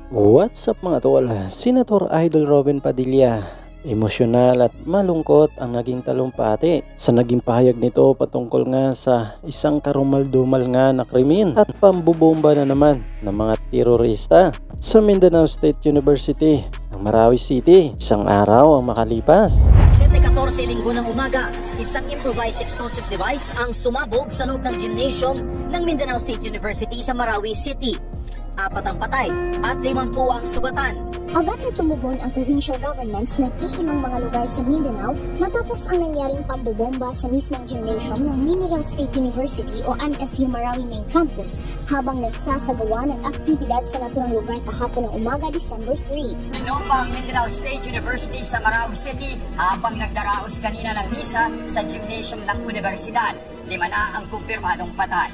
What's up mga tol? Senator Idol Robin Padilla. Emosyonal at malungkot ang naging talumpati sa naging pahayag nito patungkol nga sa isang karumal-dumal nga na krimen at pambubomba na naman ng mga terorista sa Mindanao State University ng Marawi City isang araw ang makalipas. 7:14 linggo ng umaga, isang improvised explosive device ang sumabog sa loob ng gymnasium ng Mindanao State University sa Marawi City. 4 ang patay at 50 ang sugatan. Agad na tumugon ang provincial governments ng iilang mga lugar sa Mindanao matapos ang nangyaring pambobomba sa mismong gymnasium ng Mineral State University o MSU Marawi Main Campus habang nagsasagawa ng aktibidad sa naturang lugar kahapon ng umaga December 3. Pinumba ang Mindanao State University sa Marawi City habang nagdaraos kanina ng misa sa gymnasium ng universidad. 5 na ang kumpirmadong patay.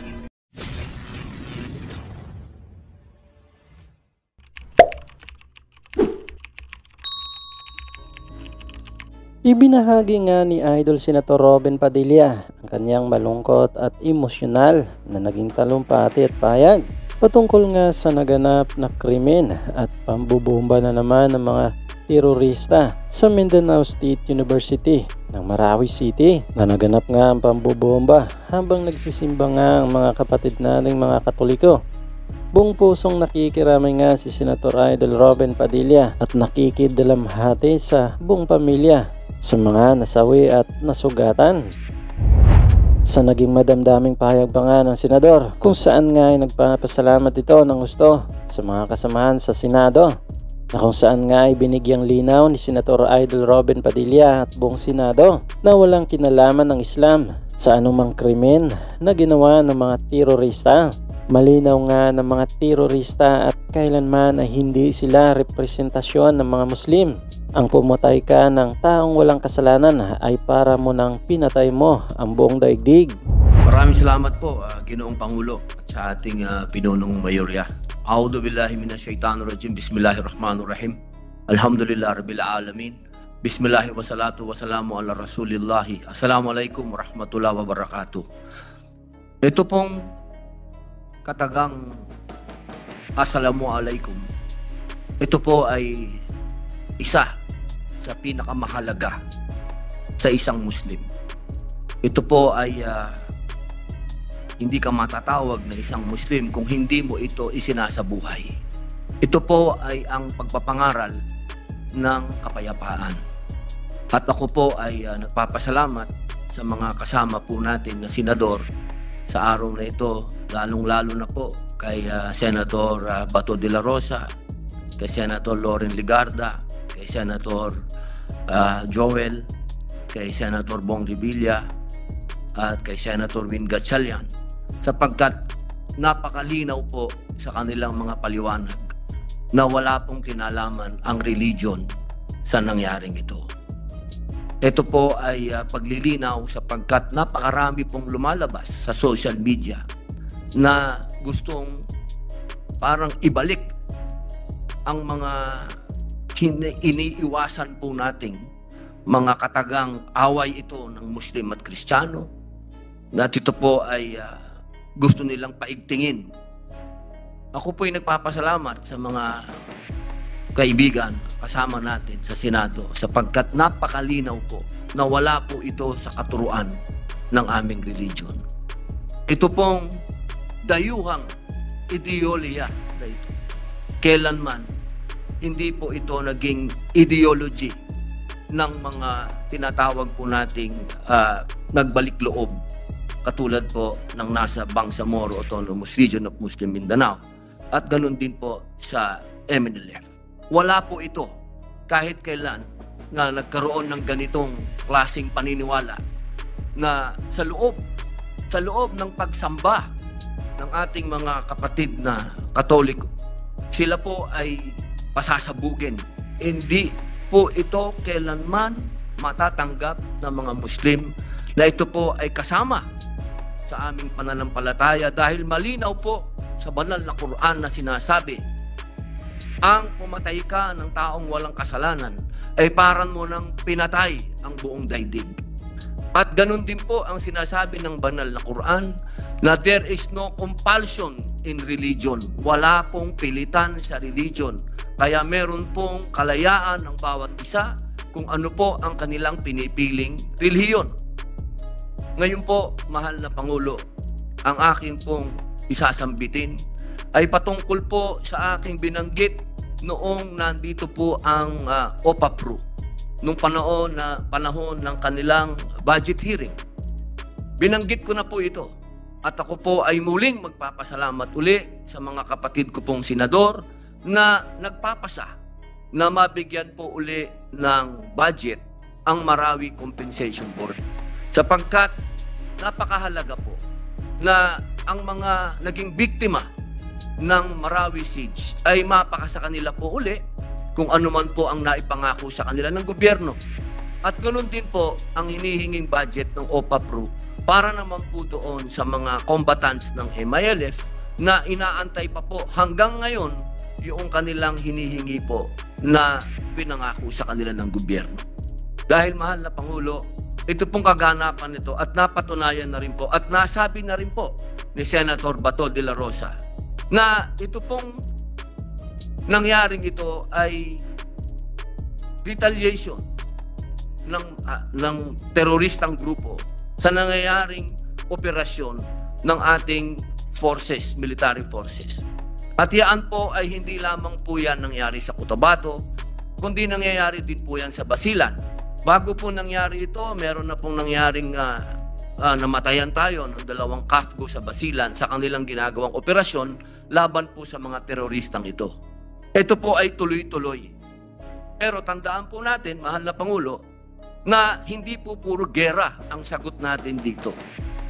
Ibinahagi nga ni Idol Senator Robin Padilla ang kanyang malungkot at emosyonal na naging talumpati at pahayag patungkol nga sa naganap na krimen at pambubomba na naman ng mga terorista sa Mindanao State University ng Marawi City na naganap nga ang pambubomba habang nagsisimba nga ang mga kapatid nating mga Katoliko. Buong pusong nakikiramay nga si Senator Idol Robin Padilla at nakikidalamhati sa buong pamilya sa mga nasawi at nasugatan. Sa naging madamdaming pahayag pa nga ng senador kung saan nga ay nagpapasalamat ito ng gusto sa mga kasamahan sa Senado na kung saan nga ay binigyang linaw ni Senator Idol Robin Padilla at buong Senado na walang kinalaman ng Islam sa anumang krimen na ginawa ng mga terorista. Malinaw nga ng mga terorista at kailanman ay hindi sila representasyon ng mga Muslim. Ang pumatay ka ng taong walang kasalanan ay para mo nang pinatay mo ang buong daigdig. Maraming salamat po, Ginoong Pangulo at sa ating pinunong mayorya. A'udhu billahi minasyaitanirrajim. Bismillahirrahmanirrahim. Alhamdulillah rabbil alamin. Bismillahi wassalatu wassalamu ala rasulillahi. Assalamualaikum warahmatullahi wabarakatuh. Ito pong katagang assalamualaikum. Ito po ay isa sa pinakamahalaga sa isang Muslim. Ito po ay hindi ka matatawag na isang Muslim kung hindi mo ito isinasabuhay. Ito po ay ang pagpapangaral ng kapayapaan. At ako po ay nagpapasalamat sa mga kasama po natin na senador sa araw na ito, lalong-lalo na po kay Senator Bato de la Rosa, kay Senator Loren Ligarda, kay Senator Joel, kay Senator Bong Revilla, at kay Senator Win Gatchalian, sapagkat napakalinaw po sa kanilang mga paliwanag na wala pong kinalaman ang religion sa nangyaring ito. Ito po ay paglilinaw sapagkat napakarami pong lumalabas sa social media na gustong parang ibalik ang mga iniiwasan po nating mga katagang away ito ng Muslim at Kristiyano, na ito po ay gusto nilang paigtingin. Ako po ay nagpapasalamat sa mga kaibigan kasama natin sa Senado sapagkat napakalinaw po na wala po ito sa katuruan ng aming religion. Ito pong dayuhang ideolohiya na ito, kailanman hindi po ito naging ideology ng mga tinatawag po nating nagbalik loob katulad po ng nasa Bangsamoro Autonomous Region of Muslim Mindanao at ganun din po sa MNLF. Wala po ito kahit kailan na nagkaroon ng ganitong klaseng paniniwala na sa loob ng pagsamba ng ating mga kapatid na Katoliko, sila po ay pasasabugin. Hindi po ito kailanman matatanggap ng mga Muslim na ito po ay kasama sa aming pananampalataya dahil malinaw po sa banal na Quran na sinasabi, ang pumatay ka ng taong walang kasalanan ay parang mo nang pinatay ang buong daigdig. At ganun din po ang sinasabi ng banal na Quran na there is no compulsion in religion. Wala pong pilitan sa religion. Kaya meron pong kalayaan ng bawat isa kung ano po ang kanilang pinipiling relihiyon. Ngayon po, mahal na Pangulo, ang akin pong isasambitin ay patungkol po sa aking binanggit noong nandito po ang OPA-PRU, nung panahon ng kanilang budget hearing. Binanggit ko na po ito. At ako po ay muling magpapasalamat uli sa mga kapatid ko pong senador na nagpapasa na mabigyan po uli ng budget ang Marawi Compensation Board. Sapagkat napakahalaga po na ang mga naging biktima ng Marawi Siege ay mapakasa kanila po uli kung ano man po ang naipangako sa kanila ng gobyerno. At ganoon din po ang hinihinging budget ng OPA-PRU para naman po doon sa mga combatants ng MILF na inaantay pa po hanggang ngayon yung kanilang hinihingi po na pinangako sa kanila ng gobyerno. Dahil mahal na Pangulo, ito pong kaganapan nito at napatunayan na rin po at nasabi na rin po ni Senator Bato de la Rosa na ito pong nangyaring ito ay retaliation ng teroristang grupo sa nangyayaring operasyon ng ating forces, military forces. At yan po ay hindi lamang po yan nangyari sa Cotabato, kundi nangyayari din po yan sa Basilan. Bago po nangyari ito, meron na pong nangyaring namatayan tayo ng 2 KAFGO sa Basilan sa kanilang ginagawang operasyon laban po sa mga teroristang ito. Ito po ay tuloy-tuloy. Pero tandaan po natin, mahal na Pangulo, na hindi po puro gera ang sagot natin dito.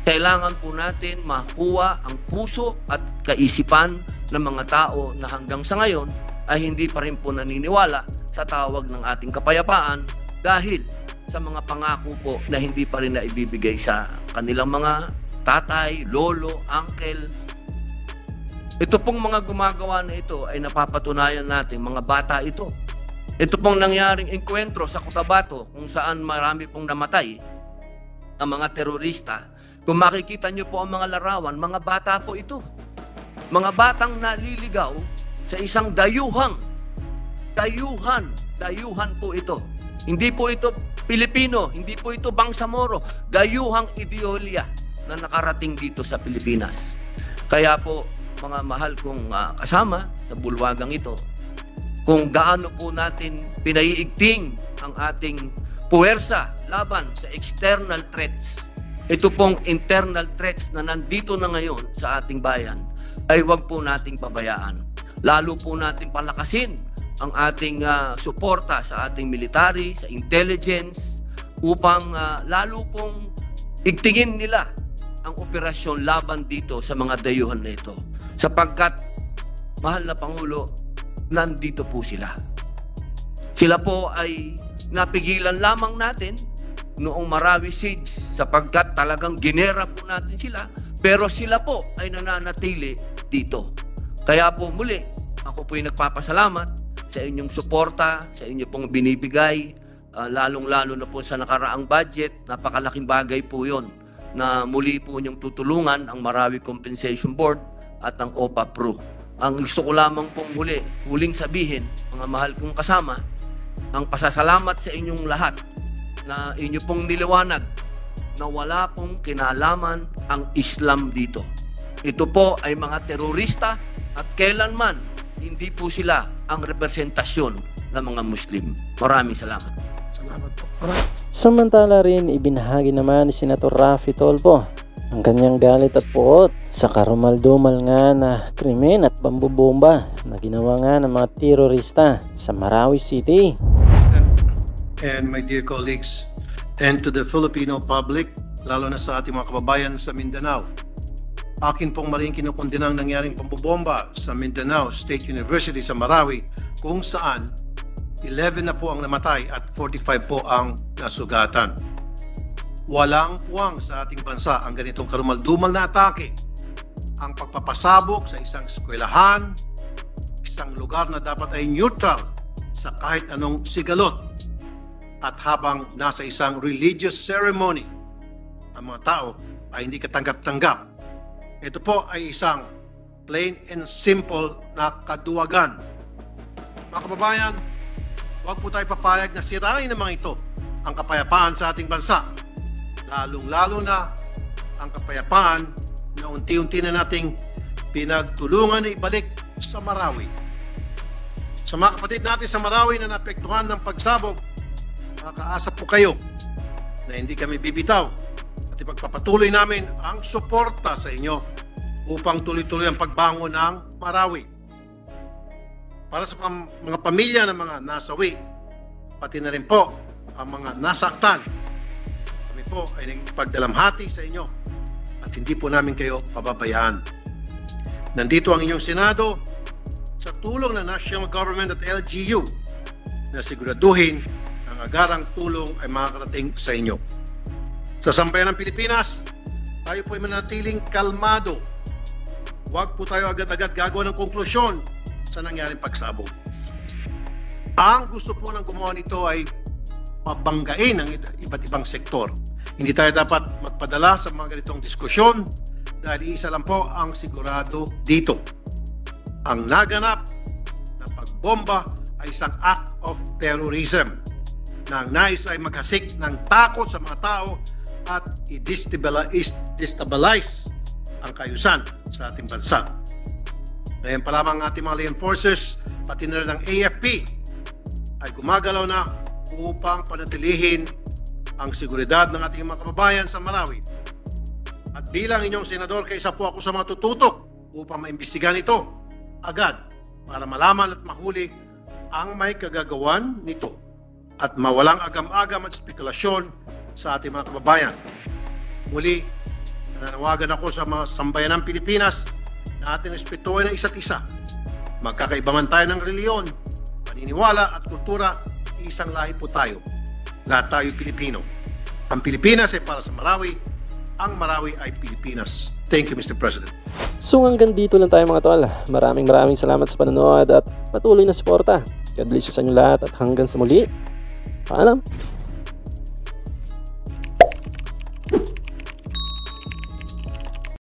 Kailangan po natin makuha ang puso at kaisipan ng mga tao na hanggang sa ngayon ay hindi pa rin po naniniwala sa tawag ng ating kapayapaan dahil sa mga pangako po na hindi pa rin naibibigay sa kanilang mga tatay, lolo, uncle. Ito pong mga gumagawa na ito ay napapatunayan natin mga bata ito. Ito pong nangyaring enkwentro sa Cotabato kung saan marami pong namatay ng mga terorista. Kung makikita nyo po ang mga larawan, mga bata po ito. Mga batang naliligaw sa isang dayuhan po ito. Hindi po ito Pilipino, hindi po ito Bangsamoro, dayuhang ideolya na nakarating dito sa Pilipinas. Kaya po, mga mahal kong kasama sa bulwagang ito, kung gaano po natin pinaiigting ang ating puwersa laban sa external threats. Ito pong internal threats na nandito na ngayon sa ating bayan ay huwag po nating pabayaan. Lalo po natin palakasin ang ating suporta sa ating military, sa intelligence, upang lalo pong igtingin nila ang operasyon laban dito sa mga dayuhan na ito. Sapagkat, mahal na Pangulo, nandito po sila. Sila po ay napigilan lamang natin noong Marawi Siege sapagkat talagang ginera po natin sila, pero sila po ay nananatili dito. Kaya po muli, ako po ay nagpapasalamat sa inyong suporta, sa inyo pong binibigay, lalong-lalo na po sa nakaraang budget. Napakalaking bagay po yon na muli po niyong tutulungan ang Marawi Compensation Board at ang OPA-PRU. Ang gusto ko lamang pong huling sabihin, mga mahal kong kasama, ang pasasalamat sa inyong lahat na inyo pong niliwanag na wala pong kinalaman ang Islam dito. Ito po ay mga terorista at kailanman hindi po sila ang representasyon ng mga Muslim. Maraming salamat. Salamat po. Samantala rin, ibinahagi naman ni Senator Raffy Tolpo ang kanyang galit at puot sa karumaldumal nga na krimen at pambubomba na ginawa nga ng mga terorista sa Marawi City. And my dear colleagues, and to the Filipino public, lalo na sa ating mga kababayan sa Mindanao, akin pong maling kinukundina ang nangyaring pambubomba sa Mindanao State University sa Marawi, kung saan 11 na po ang namatay at 45 po ang nasugatan. Walang puwang sa ating bansa ang ganitong karumaldumal na atake. Ang pagpapasabog sa isang eskwelahan, isang lugar na dapat ay neutral sa kahit anong sigalot. At habang nasa isang religious ceremony, ang mga tao ay hindi katanggap-tanggap. Ito po ay isang Plain and simple na kaduwagan. Mga kababayan, huwag po tayo papayag na sirain ng mga ito ang kapayapaan sa ating bansa. Lalong-lalo na ang kapayapaan na unti-unti na nating pinagtulungan na ibalik sa Marawi. Sa mga kapatid natin sa Marawi na naapektuhan ng pagsabog, makakaasa po kayo na hindi kami bibitaw at ipagpapatuloy namin ang suporta sa inyo upang tuloy-tuloy ang pagbangon ng Marawi. Para sa mga pamilya ng mga nasawi, pati na rin po ang mga nasaktan, kami po ay nagpagdalamhati sa inyo at hindi po namin kayo pababayaan. Nandito ang inyong Senado sa tulong ng National Government at LGU na siguraduhin ang agarang tulong ay makakarating sa inyo. Sa sambayan ng Pilipinas, tayo po ay manatiling kalmado. Huwag po tayo agad-agad gagawa ng konklusyon sa nangyaring pagsabog. Ang gusto po ng gumawa nito ay pabanggain ang iba't ibang sektor. Hindi tayo dapat magpadala sa mga ganitong diskusyon dahil isa lang po ang sigurado dito. Ang naganap na pagbomba ay isang act of terrorism na ang nais ay maghasik ng takot sa mga tao at i-destabilize ang kaayusan sa ating bansa. Ngayon pa lamang ang ating mga law enforcers, pati na rin ang AFP, ay gumagalaw na upang panatilihin ang seguridad ng ating mga kababayan sa Marawi. At bilang inyong senador, kaisa po ako sa mga tututok upang maimbestigahan ito agad para malaman at mahuli ang may kagagawan nito at mawalang agam-agam at spekulasyon sa ating mga kababayan. Muli, nananawagan ako sa mga sambayan ng Pilipinas na ating respetuhin ang isa't isa. Magkakaiba man tayo ng reliyon, paniniwala at kultura, isang lahi po tayo. Lahat tayo Pilipino. Ang Pilipinas ay para sa Marawi, ang Marawi ay Pilipinas. Thank you, Mr. President. So hanggang dito lang tayo mga tol. Maraming salamat sa panonood at patuloy na suporta. God bless you sa inyo lahat at hanggang sa muli. Paalam!